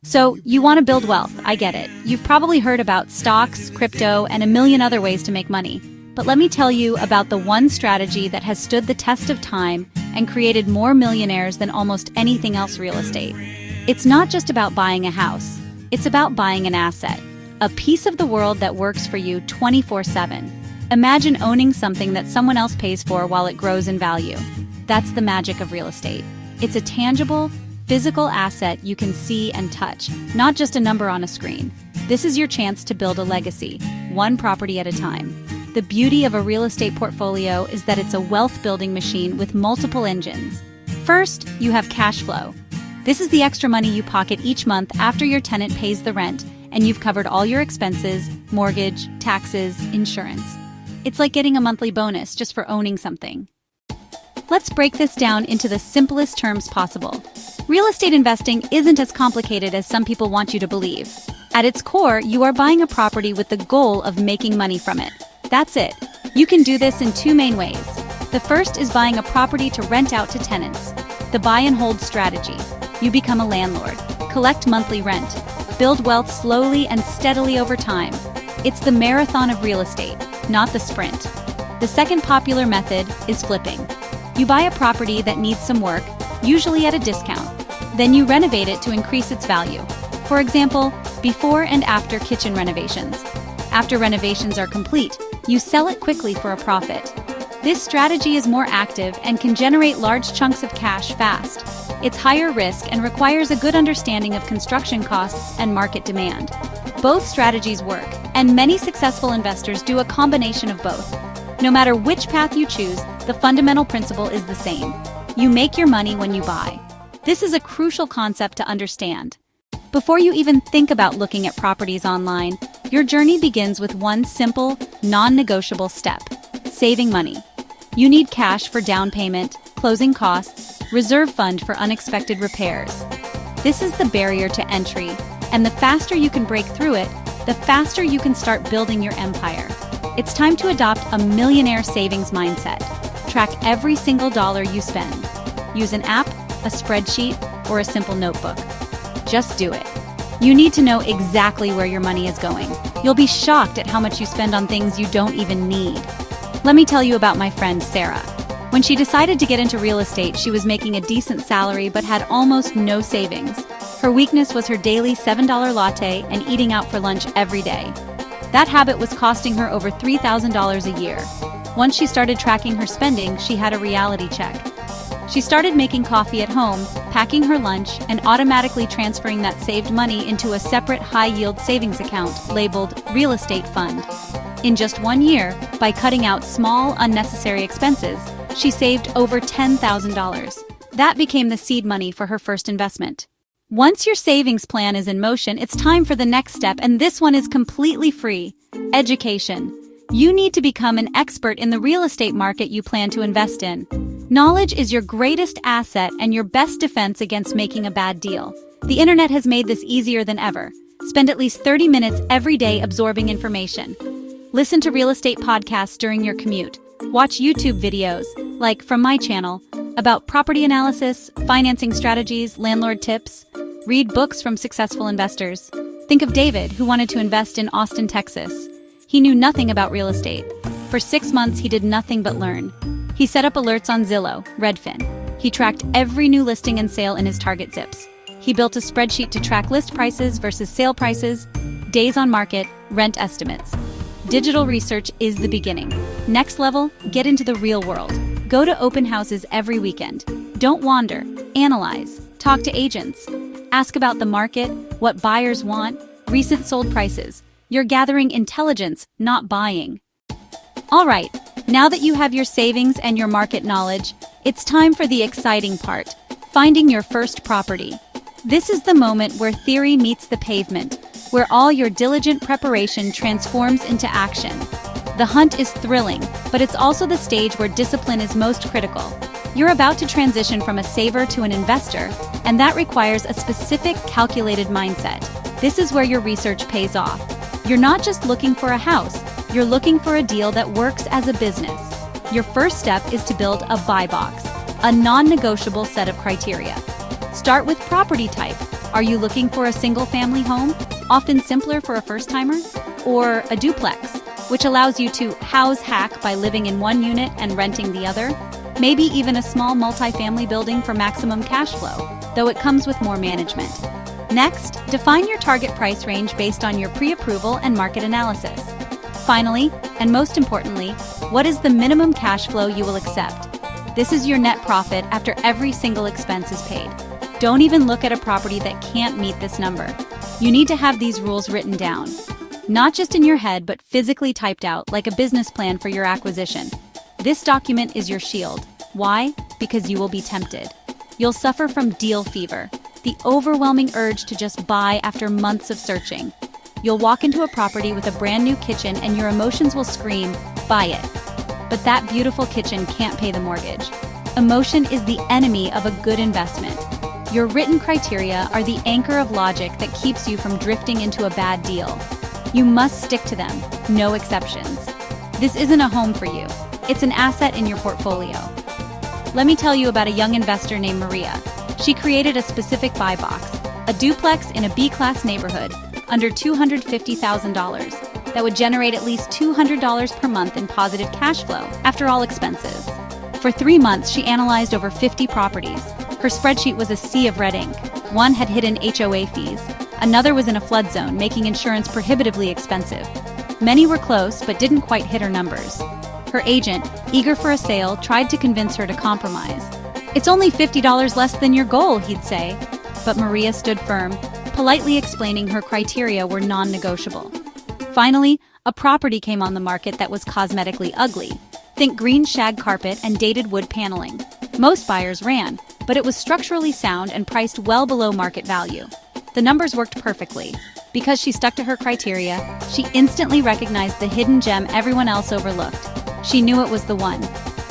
So, you want to build wealth, I get it. You've probably heard about stocks, crypto, and a million other ways to make money. But let me tell you about the one strategy that has stood the test of time and created more millionaires than almost anything else: real estate. It's not just about buying a house. It's about buying an asset, a piece of the world that works for you 24/7. Imagine owning something that someone else pays for while it grows in value. That's the magic of real estate. It's a tangible, physical asset you can see and touch, not just a number on a screen. This is your chance to build a legacy, one property at a time. The beauty of a real estate portfolio is that it's a wealth-building machine with multiple engines. First, you have cash flow. This is the extra money you pocket each month after your tenant pays the rent and you've covered all your expenses, mortgage, taxes, insurance. It's like getting a monthly bonus just for owning something. Let's break this down into the simplest terms possible. Real estate investing isn't as complicated as some people want you to believe. At its core, you are buying a property with the goal of making money from it. That's it. You can do this in two main ways. The first is buying a property to rent out to tenants. The buy and hold strategy. You become a landlord, collect monthly rent, build wealth slowly and steadily over time. It's the marathon of real estate, not the sprint. The second popular method is flipping. You buy a property that needs some work, usually at a discount. Then you renovate it to increase its value. For example, before and after kitchen renovations. After renovations are complete, you sell it quickly for a profit. This strategy is more active and can generate large chunks of cash fast. It's higher risk and requires a good understanding of construction costs and market demand. Both strategies work, and many successful investors do a combination of both. No matter which path you choose, the fundamental principle is the same. You make your money when you buy. This is a crucial concept to understand. Before you even think about looking at properties online, your journey begins with one simple, non-negotiable step: saving money. You need cash for down payment, closing costs, reserve fund for unexpected repairs. This is the barrier to entry, and the faster you can break through it, the faster you can start building your empire. It's time to adopt a millionaire savings mindset. Track every single dollar you spend. Use an app, a spreadsheet, or a simple notebook. Just do it. You need to know exactly where your money is going. You'll be shocked at how much you spend on things you don't even need. Let me tell you about my friend Sarah. When she decided to get into real estate, she was making a decent salary but had almost no savings. Her weakness was her daily $7 latte and eating out for lunch every day. That habit was costing her over $3,000 a year. Once she started tracking her spending, she had a reality check. She started making coffee at home, packing her lunch, and automatically transferring that saved money into a separate high-yield savings account labeled Real Estate Fund. In just 1 year, by cutting out small, unnecessary expenses, she saved over $10,000. That became the seed money for her first investment. Once your savings plan is in motion, it's time for the next step, and this one is completely free: education. You need to become an expert in the real estate market you plan to invest in. Knowledge is your greatest asset and your best defense against making a bad deal. The internet has made this easier than ever. Spend at least 30 minutes every day absorbing information. Listen to real estate podcasts during your commute. Watch YouTube videos, like from my channel, about property analysis, financing strategies, landlord tips. Read books from successful investors. Think of David, who wanted to invest in Austin, Texas. He knew nothing about real estate. For 6 months, he did nothing but learn. He set up alerts on Zillow, Redfin. He tracked every new listing and sale in his target zips. He built a spreadsheet to track list prices versus sale prices, days on market, rent estimates. Digital research is the beginning. Next level, get into the real world. Go to open houses every weekend. Don't wander. Analyze. Talk to agents. Ask about the market, what buyers want, recent sold prices. You're gathering intelligence, not buying. All right, now that you have your savings and your market knowledge, it's time for the exciting part: finding your first property. This is the moment where theory meets the pavement, where all your diligent preparation transforms into action. The hunt is thrilling, but it's also the stage where discipline is most critical. You're about to transition from a saver to an investor, and that requires a specific, calculated mindset. This is where your research pays off. You're not just looking for a house, you're looking for a deal that works as a business. Your first step is to build a buy box, a non-negotiable set of criteria. Start with property type. Are you looking for a single-family home, often simpler for a first-timer? Or a duplex, which allows you to house hack by living in one unit and renting the other? Maybe even a small multi-family building for maximum cash flow, though it comes with more management. Next, define your target price range based on your pre-approval and market analysis. Finally, and most importantly, what is the minimum cash flow you will accept? This is your net profit after every single expense is paid. Don't even look at a property that can't meet this number. You need to have these rules written down. Not just in your head, but physically typed out like a business plan for your acquisition. This document is your shield. Why? Because you will be tempted. You'll suffer from deal fever, the overwhelming urge to just buy after months of searching. You'll walk into a property with a brand new kitchen and your emotions will scream, buy it. But that beautiful kitchen can't pay the mortgage. Emotion is the enemy of a good investment. Your written criteria are the anchor of logic that keeps you from drifting into a bad deal. You must stick to them, no exceptions. This isn't a home for you. It's an asset in your portfolio. Let me tell you about a young investor named Maria. She created a specific buy box, a duplex in a B-class neighborhood, under $250,000, that would generate at least $200 per month in positive cash flow after all expenses. For 3 months, she analyzed over 50 properties. Her spreadsheet was a sea of red ink. One had hidden HOA fees. Another was in a flood zone, making insurance prohibitively expensive. Many were close, but didn't quite hit her numbers. Her agent, eager for a sale, tried to convince her to compromise. "It's only $50 less than your goal," he'd say. But Maria stood firm, politely explaining her criteria were non-negotiable. Finally, a property came on the market that was cosmetically ugly. Think green shag carpet and dated wood paneling. Most buyers ran, but it was structurally sound and priced well below market value. The numbers worked perfectly. Because she stuck to her criteria, she instantly recognized the hidden gem everyone else overlooked. She knew it was the one.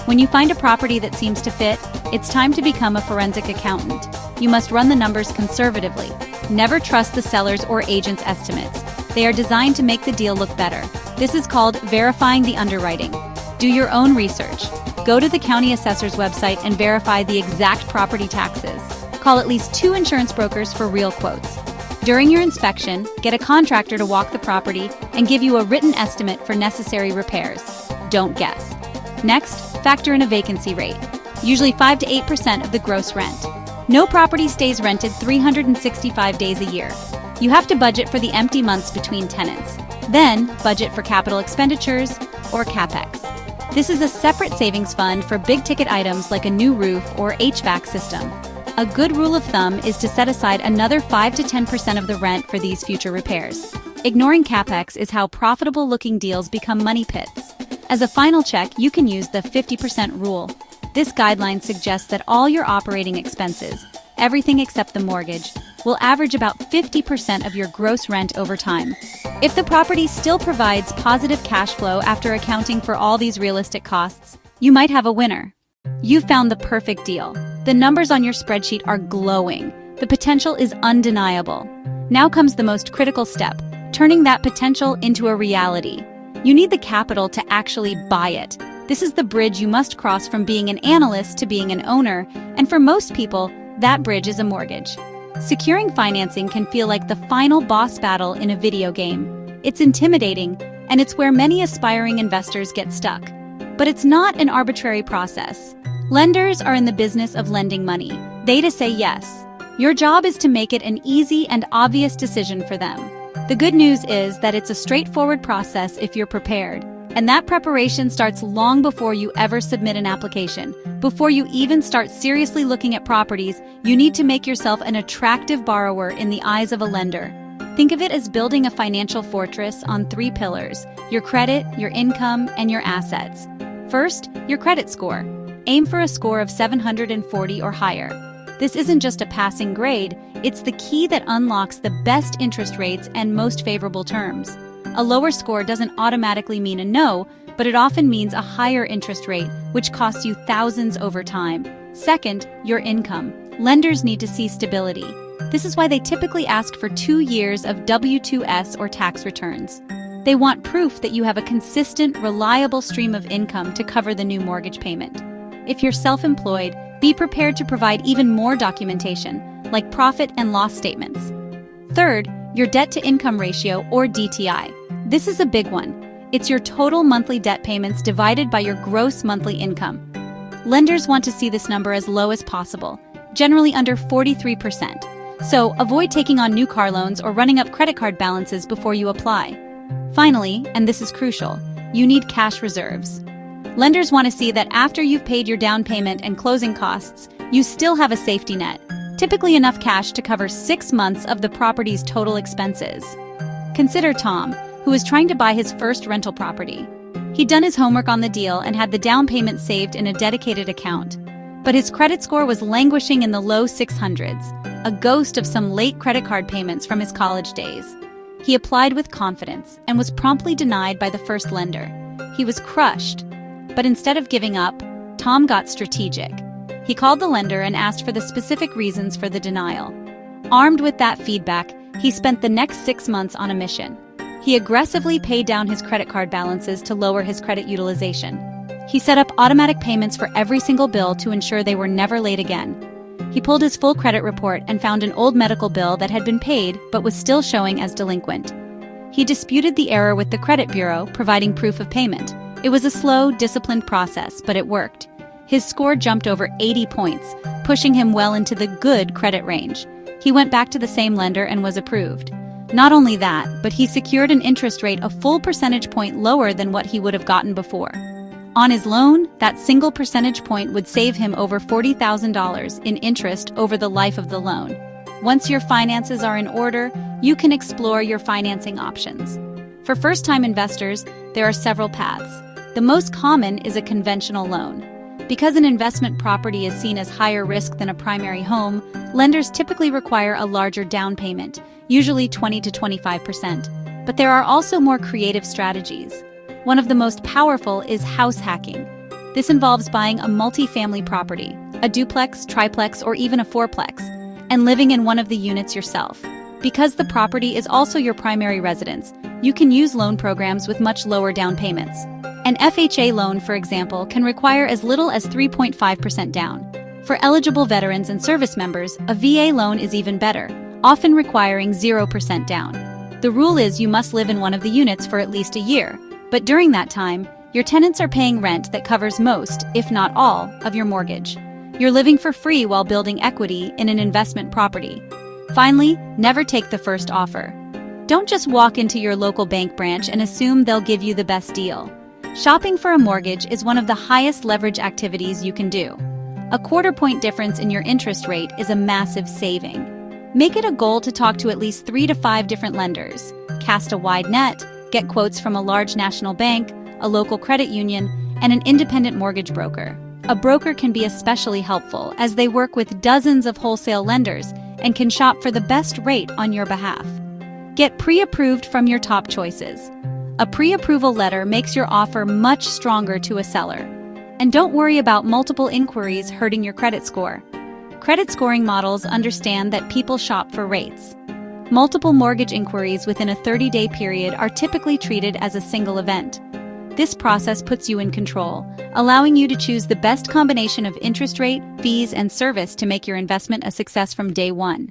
When you find a property that seems to fit, it's time to become a forensic accountant. You must run the numbers conservatively. Never trust the seller's or agent's estimates. They are designed to make the deal look better. This is called verifying the underwriting. Do your own research. Go to the county assessor's website and verify the exact property taxes. Call at least 2 insurance brokers for real quotes. During your inspection, get a contractor to walk the property and give you a written estimate for necessary repairs. Don't guess. Next, factor in a vacancy rate, usually 5 to 8% of the gross rent. No property stays rented 365 days a year. You have to budget for the empty months between tenants. Then, budget for capital expenditures, or CapEx. This is a separate savings fund for big-ticket items like a new roof or HVAC system. A good rule of thumb is to set aside another 5 to 10% of the rent for these future repairs. Ignoring CapEx is how profitable-looking deals become money pits. As a final check, you can use the 50% rule. This guideline suggests that all your operating expenses, everything except the mortgage, will average about 50% of your gross rent over time. If the property still provides positive cash flow after accounting for all these realistic costs, you might have a winner. You've found the perfect deal. The numbers on your spreadsheet are glowing. The potential is undeniable. Now comes the most critical step, turning that potential into a reality. You need the capital to actually buy it. This is the bridge you must cross from being an analyst to being an owner, and for most people, that bridge is a mortgage. Securing financing can feel like the final boss battle in a video game. It's intimidating, and it's where many aspiring investors get stuck. But it's not an arbitrary process. Lenders are in the business of lending money. They to say yes. Your job is to make it an easy and obvious decision for them. The good news is that it's a straightforward process if you're prepared. And that preparation starts long before you ever submit an application. Before you even start seriously looking at properties, you need to make yourself an attractive borrower in the eyes of a lender. Think of it as building a financial fortress on 3 pillars: your credit, your income, and your assets. First, your credit score. Aim for a score of 740 or higher. This isn't just a passing grade, it's the key that unlocks the best interest rates and most favorable terms. A lower score doesn't automatically mean a no, but it often means a higher interest rate, which costs you thousands over time. Second, your income. Lenders need to see stability. This is why they typically ask for 2 years of W-2S or tax returns. They want proof that you have a consistent, reliable stream of income to cover the new mortgage payment. If you're self-employed, be prepared to provide even more documentation, like profit and loss statements. Third, your debt-to-income ratio, or DTI. This is a big one. It's your total monthly debt payments divided by your gross monthly income. Lenders want to see this number as low as possible, generally under 43%. So avoid taking on new car loans or running up credit card balances before you apply. Finally, and this is crucial, you need cash reserves. Lenders want to see that after you've paid your down payment and closing costs, you still have a safety net, typically enough cash to cover 6 months of the property's total expenses. Consider Tom, who was trying to buy his first rental property. He'd done his homework on the deal and had the down payment saved in a dedicated account. But his credit score was languishing in the low 600s, a ghost of some late credit card payments from his college days. He applied with confidence and was promptly denied by the first lender. He was crushed. But instead of giving up, Tom got strategic. He called the lender and asked for the specific reasons for the denial. Armed with that feedback, he spent the next 6 months on a mission. He aggressively paid down his credit card balances to lower his credit utilization. He set up automatic payments for every single bill to ensure they were never late again. He pulled his full credit report and found an old medical bill that had been paid but was still showing as delinquent. He disputed the error with the credit bureau, providing proof of payment. It was a slow, disciplined process, but it worked. His score jumped over 80 points, pushing him well into the good credit range. He went back to the same lender and was approved. Not only that, but he secured an interest rate a full percentage point lower than what he would have gotten before. On his loan, that single percentage point would save him over $40,000 in interest over the life of the loan. Once your finances are in order, you can explore your financing options. For first-time investors, there are several paths. The most common is a conventional loan. Because an investment property is seen as higher risk than a primary home, lenders typically require a larger down payment, usually 20 to 25%. But there are also more creative strategies. One of the most powerful is house hacking. This involves buying a multi-family property, a duplex, triplex, or even a fourplex, and living in one of the units yourself. Because the property is also your primary residence, you can use loan programs with much lower down payments. An FHA loan, for example, can require as little as 3.5% down. For eligible veterans and service members, a VA loan is even better, often requiring 0% down. The rule is you must live in one of the units for at least a year, but during that time, your tenants are paying rent that covers most, if not all, of your mortgage. You're living for free while building equity in an investment property. Finally, never take the first offer. Don't just walk into your local bank branch and assume they'll give you the best deal. Shopping for a mortgage is one of the highest leverage activities you can do. A quarter-point difference in your interest rate is a massive saving. Make it a goal to talk to at least 3 to 5 different lenders. Cast a wide net, get quotes from a large national bank, a local credit union, and an independent mortgage broker. A broker can be especially helpful as they work with dozens of wholesale lenders and can shop for the best rate on your behalf. Get pre-approved from your top choices. A pre-approval letter makes your offer much stronger to a seller. And don't worry about multiple inquiries hurting your credit score. Credit scoring models understand that people shop for rates. Multiple mortgage inquiries within a 30-day period are typically treated as a single event. This process puts you in control, allowing you to choose the best combination of interest rate, fees, and service to make your investment a success from day one.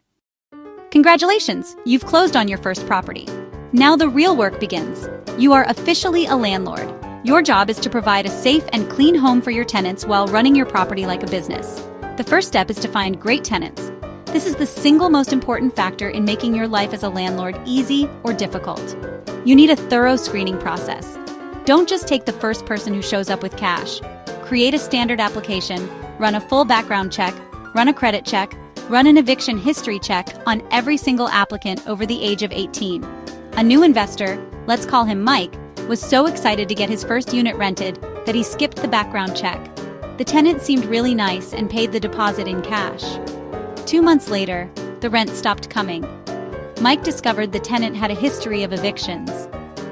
Congratulations! You've closed on your first property. Now the real work begins. You are officially a landlord. Your job is to provide a safe and clean home for your tenants while running your property like a business. The first step is to find great tenants. This is the single most important factor in making your life as a landlord easy or difficult. You need a thorough screening process. Don't just take the first person who shows up with cash. Create a standard application, run a full background check, run a credit check, run an eviction history check on every single applicant over the age of 18. A new investor, let's call him Mike, was so excited to get his first unit rented that he skipped the background check. The tenant seemed really nice and paid the deposit in cash. 2 months later, the rent stopped coming. Mike discovered the tenant had a history of evictions.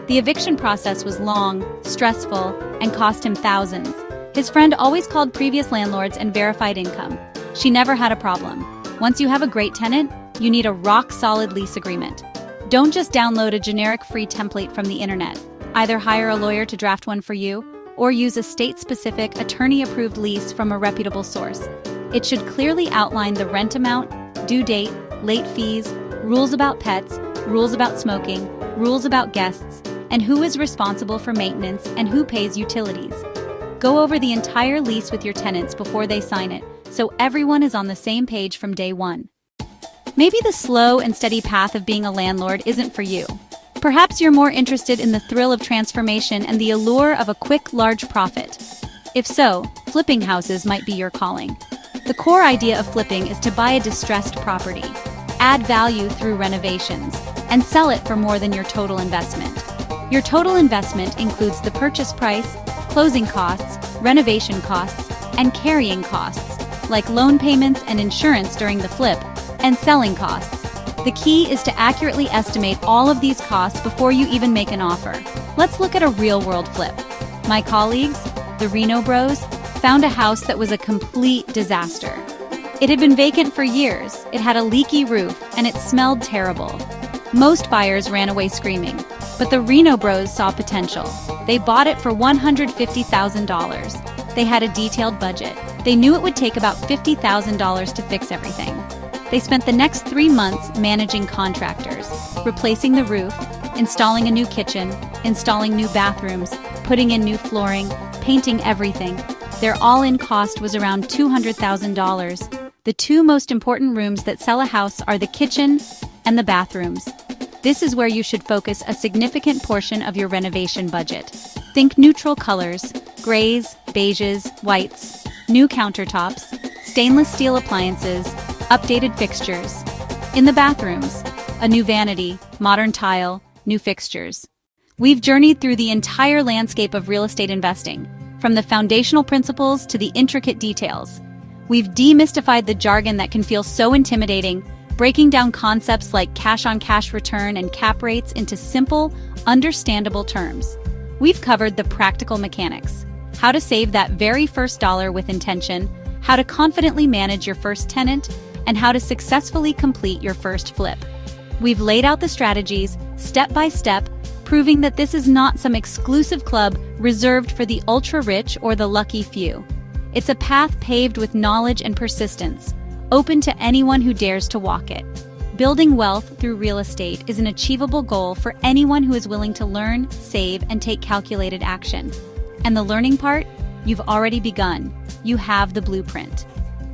The eviction process was long, stressful, and cost him thousands. His friend always called previous landlords and verified income. She never had a problem. Once you have a great tenant, you need a rock-solid lease agreement. Don't just download a generic free template from the internet. Either hire a lawyer to draft one for you, or use a state-specific, attorney-approved lease from a reputable source. It should clearly outline the rent amount, due date, late fees, rules about pets, rules about smoking, rules about guests, and who is responsible for maintenance and who pays utilities. Go over the entire lease with your tenants before they sign it, so everyone is on the same page from day one. Maybe the slow and steady path of being a landlord isn't for you. Perhaps you're more interested in the thrill of transformation and the allure of a quick, large profit. If so, flipping houses might be your calling. The core idea of flipping is to buy a distressed property, add value through renovations, and sell it for more than your total investment. Your total investment includes the purchase price, closing costs, renovation costs, and carrying costs, like loan payments and insurance during the flip, and selling costs. The key is to accurately estimate all of these costs before you even make an offer. Let's look at a real-world flip. My colleagues, the Reno Bros, found a house that was a complete disaster. It had been vacant for years, it had a leaky roof, and it smelled terrible. Most buyers ran away screaming, but the Reno Bros saw potential. They bought it for $150,000. They had a detailed budget. They knew it would take about $50,000 to fix everything. They spent the next 3 months managing contractors, replacing the roof, installing a new kitchen, installing new bathrooms, putting in new flooring, painting everything. Their all-in cost was around $200,000. The two most important rooms that sell a house are the kitchen and the bathrooms. This is where you should focus a significant portion of your renovation budget. Think neutral colors, grays, beiges, whites, new countertops, stainless steel appliances, updated fixtures. In the bathrooms, a new vanity, modern tile, new fixtures. We've journeyed through the entire landscape of real estate investing, from the foundational principles to the intricate details. We've demystified the jargon that can feel so intimidating, breaking down concepts like cash-on-cash return and cap rates into simple, understandable terms. We've covered the practical mechanics, how to save that very first dollar with intention, how to confidently manage your first tenant, and how to successfully complete your first flip. We've laid out the strategies, step by step, proving that this is not some exclusive club reserved for the ultra-rich or the lucky few. It's a path paved with knowledge and persistence, open to anyone who dares to walk it. Building wealth through real estate is an achievable goal for anyone who is willing to learn, save, and take calculated action. And the learning part? You've already begun. You have the blueprint.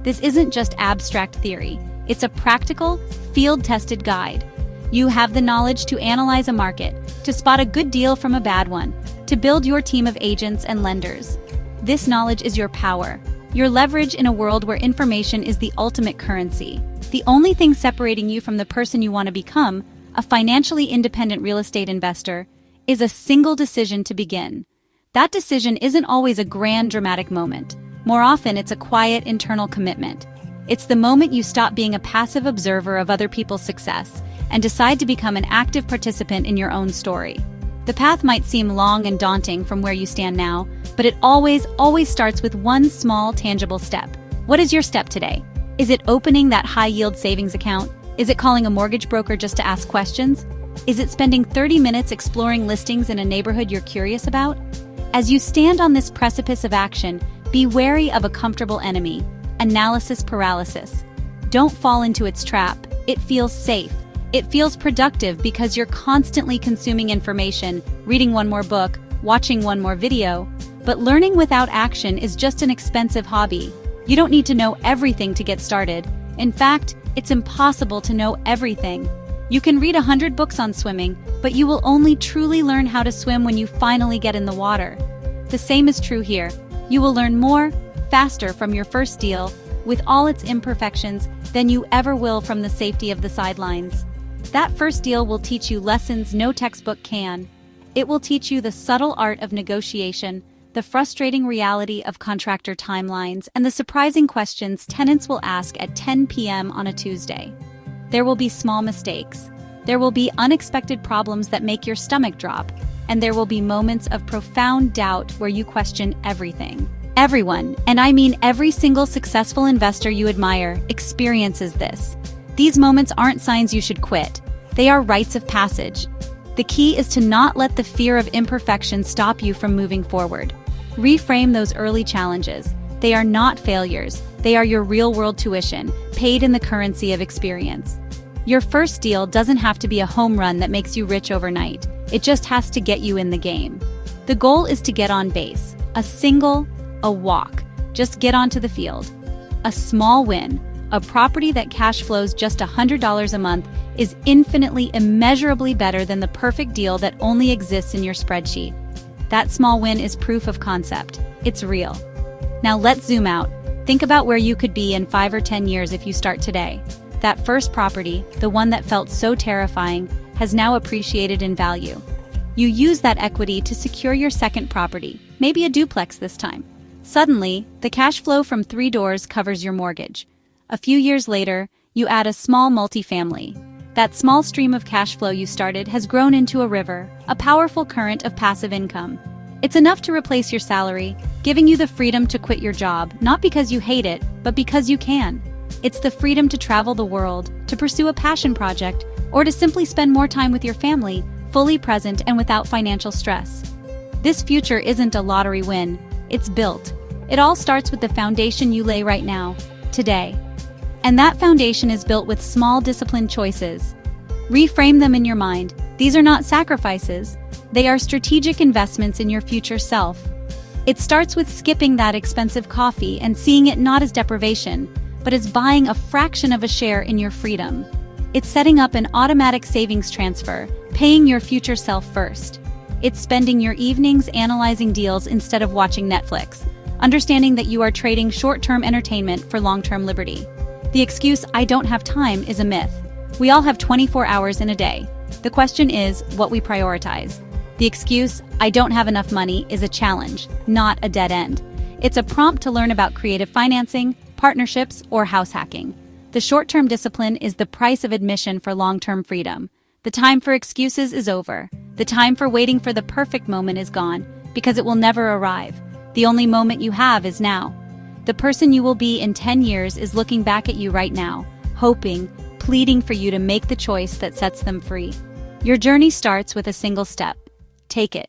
This isn't just abstract theory. It's a practical, field-tested guide. You have the knowledge to analyze a market, to spot a good deal from a bad one, to build your team of agents and lenders. This knowledge is your power, your leverage in a world where information is the ultimate currency. The only thing separating you from the person you want to become, a financially independent real estate investor, is a single decision to begin. That decision isn't always a grand, dramatic moment. More often, it's a quiet, internal commitment. It's the moment you stop being a passive observer of other people's success and decide to become an active participant in your own story. The path might seem long and daunting from where you stand now, but it always starts with one small, tangible step. What is your step today? Is it opening that high-yield savings account? Is it calling a mortgage broker just to ask questions? Is it spending 30 minutes exploring listings in a neighborhood you're curious about? As you stand on this precipice of action, be wary of a comfortable enemy, analysis paralysis. Don't fall into its trap. It feels safe. It feels productive because you're constantly consuming information, reading one more book, watching one more video. But learning without action is just an expensive hobby. You don't need to know everything to get started. In fact, it's impossible to know everything. You can read 100 books on swimming, but you will only truly learn how to swim when you finally get in the water. The same is true here. You will learn more, faster from your first deal, with all its imperfections, than you ever will from the safety of the sidelines. That first deal will teach you lessons no textbook can. It will teach you the subtle art of negotiation, the frustrating reality of contractor timelines, and the surprising questions tenants will ask at 10 p.m. on a Tuesday. There will be small mistakes. There will be unexpected problems that make your stomach drop, and there will be moments of profound doubt where you question everything. Everyone, and I mean every single successful investor you admire, experiences this. These moments aren't signs you should quit. They are rites of passage. The key is to not let the fear of imperfection stop you from moving forward. Reframe those early challenges. They are not failures. They are your real-world tuition, paid in the currency of experience. Your first deal doesn't have to be a home run that makes you rich overnight. It just has to get you in the game. The goal is to get on base. A single, a walk. Just get onto the field. A small win, a property that cash flows just $100 a month, is infinitely, immeasurably better than the perfect deal that only exists in your spreadsheet. That small win is proof of concept. It's real. Now let's zoom out. Think about where you could be in 5 or 10 years if you start today. That first property, the one that felt so terrifying, has now appreciated in value. You use that equity to secure your second property, maybe a duplex this time. Suddenly, the cash flow from 3 doors covers your mortgage. A few years later, you add a small multifamily. That small stream of cash flow you started has grown into a river, a powerful current of passive income. It's enough to replace your salary, giving you the freedom to quit your job, not because you hate it, but because you can. It's the freedom to travel the world, to pursue a passion project, or to simply spend more time with your family, fully present and without financial stress. This future isn't a lottery win, it's built. It all starts with the foundation you lay right now, today. And that foundation is built with small, disciplined choices. Reframe them in your mind. These are not sacrifices. They are strategic investments in your future self. It starts with skipping that expensive coffee and seeing it not as deprivation, but as buying a fraction of a share in your freedom. It's setting up an automatic savings transfer, paying your future self first. It's spending your evenings analyzing deals instead of watching Netflix, understanding that you are trading short-term entertainment for long-term liberty. The excuse, "I don't have time," is a myth. We all have 24 hours in a day. The question is what we prioritize. The excuse, "I don't have enough money," is a challenge, not a dead end. It's a prompt to learn about creative financing, partnerships, or house hacking. The short-term discipline is the price of admission for long-term freedom. The time for excuses is over. The time for waiting for the perfect moment is gone, because it will never arrive. The only moment you have is now. The person you will be in 10 years is looking back at you right now, hoping, pleading for you to make the choice that sets them free. Your journey starts with a single step. Take it.